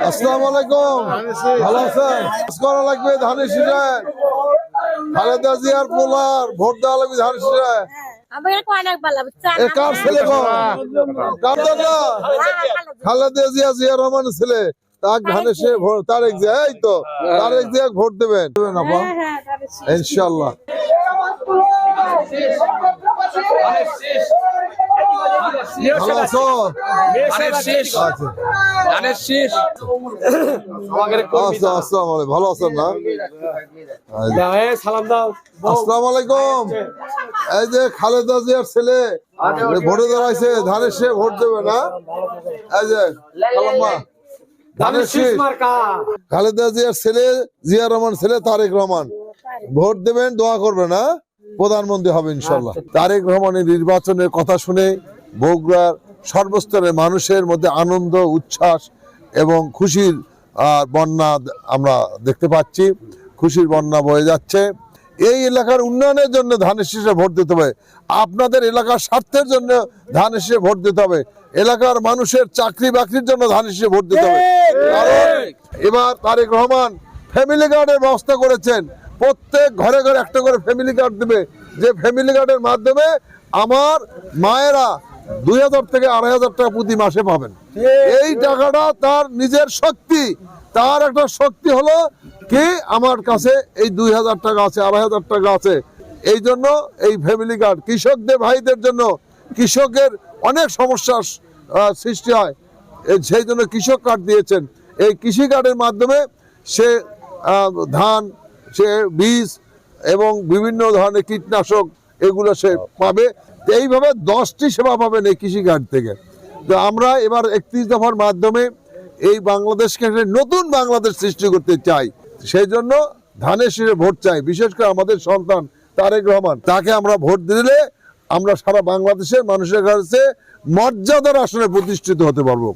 আসসালামু আলাইকুম, ভালো আছেন? করা লাগবে ধানের শীষে, খালেদা জিয়ার পোলার ভোট দেওয়া লাগবে ধানের শীষে। কার ছেলে খালেদা জিয়া, জিয়া রহমানের ছেলে, তার ধানের শীষে তারেক জিয়া, এই তো তারেক জিয়া ভোট দেবেন আপা ইনশাল্লাহ। ভালো আছো? ভালো আছেন না? আসসালামু আলাইকুম। এই যে খালেদা জিয়ার ছেলে ভোটে দাঁড়াইছে, ধানের শীষে ভোট দেবে না? এই যে ধানের শীষ, খালেদা জিয়ার ছেলে, জিয়া রহমান ছেলে তারেক রহমান, ভোট দেবেন, দোয়া করবেন, না প্রধানমন্ত্রী হবে ইনশাল্লাহ। তারেক রহমানের নির্বাচনের কথা শুনে বগুড়ার সর্বস্তরের মানুষের মধ্যে আনন্দ, উচ্ছ্বাস এবং খুশির বন্যা আমরা দেখতে পাচ্ছি। খুশির বন্যা বয়ে যাচ্ছে। এই এলাকার উন্নয়নের জন্য ধানের শীষে ভোট দিতে হবে, আপনাদের এলাকার স্বার্থের জন্য ধানের শীষে ভোট দিতে হবে, এলাকার মানুষের চাকরি বাকরির জন্য ধানের শীষে ভোট দিতে হবে। কারণ এবার তারেক রহমান ফ্যামিলি কার্ডের ব্যবস্থা করেছেন, প্রত্যেক ঘরে ঘরে একটা করে ফ্যামিলি কার্ড দেবে, যে ফ্যামিলি কার্ডের মাধ্যমে আমার মায়েরা 2000 থেকে 2500 টাকা প্রতি মাসে পাবেন। এই টাকাটা তার নিজের শক্তি, তার একটা শক্তি হলো কি আমার কাছে এই 2000 টাকা আছে, 2500 টাকা আছে। এই জন্য এই ফ্যামিলি কার্ড কৃষকদের ভাইদের জন্য, কৃষকের অনেক সমস্যার সৃষ্টি হয়, সেই জন্য কৃষক কার্ড দিয়েছেন। এই কৃষি কার্ডের মাধ্যমে সে ধান, সে বীজ এবং বিভিন্ন ধরনের কীটনাশক এগুলো সে পাবে। এইভাবে 10টি সেবা পাবেন এই কৃষি কার্ড থেকে। তো আমরা এবার 31 দফার মাধ্যমে এই বাংলাদেশকে নতুন বাংলাদেশ সৃষ্টি করতে চাই, সেই জন্য ধানের শীষে ভোট চাই। বিশেষ করে আমাদের সন্তান তারেক রহমান, তাকে আমরা ভোট দিলে আমরা সারা বাংলাদেশের মানুষের কাছে মর্যাদার আসনে প্রতিষ্ঠিত হতে পারবো।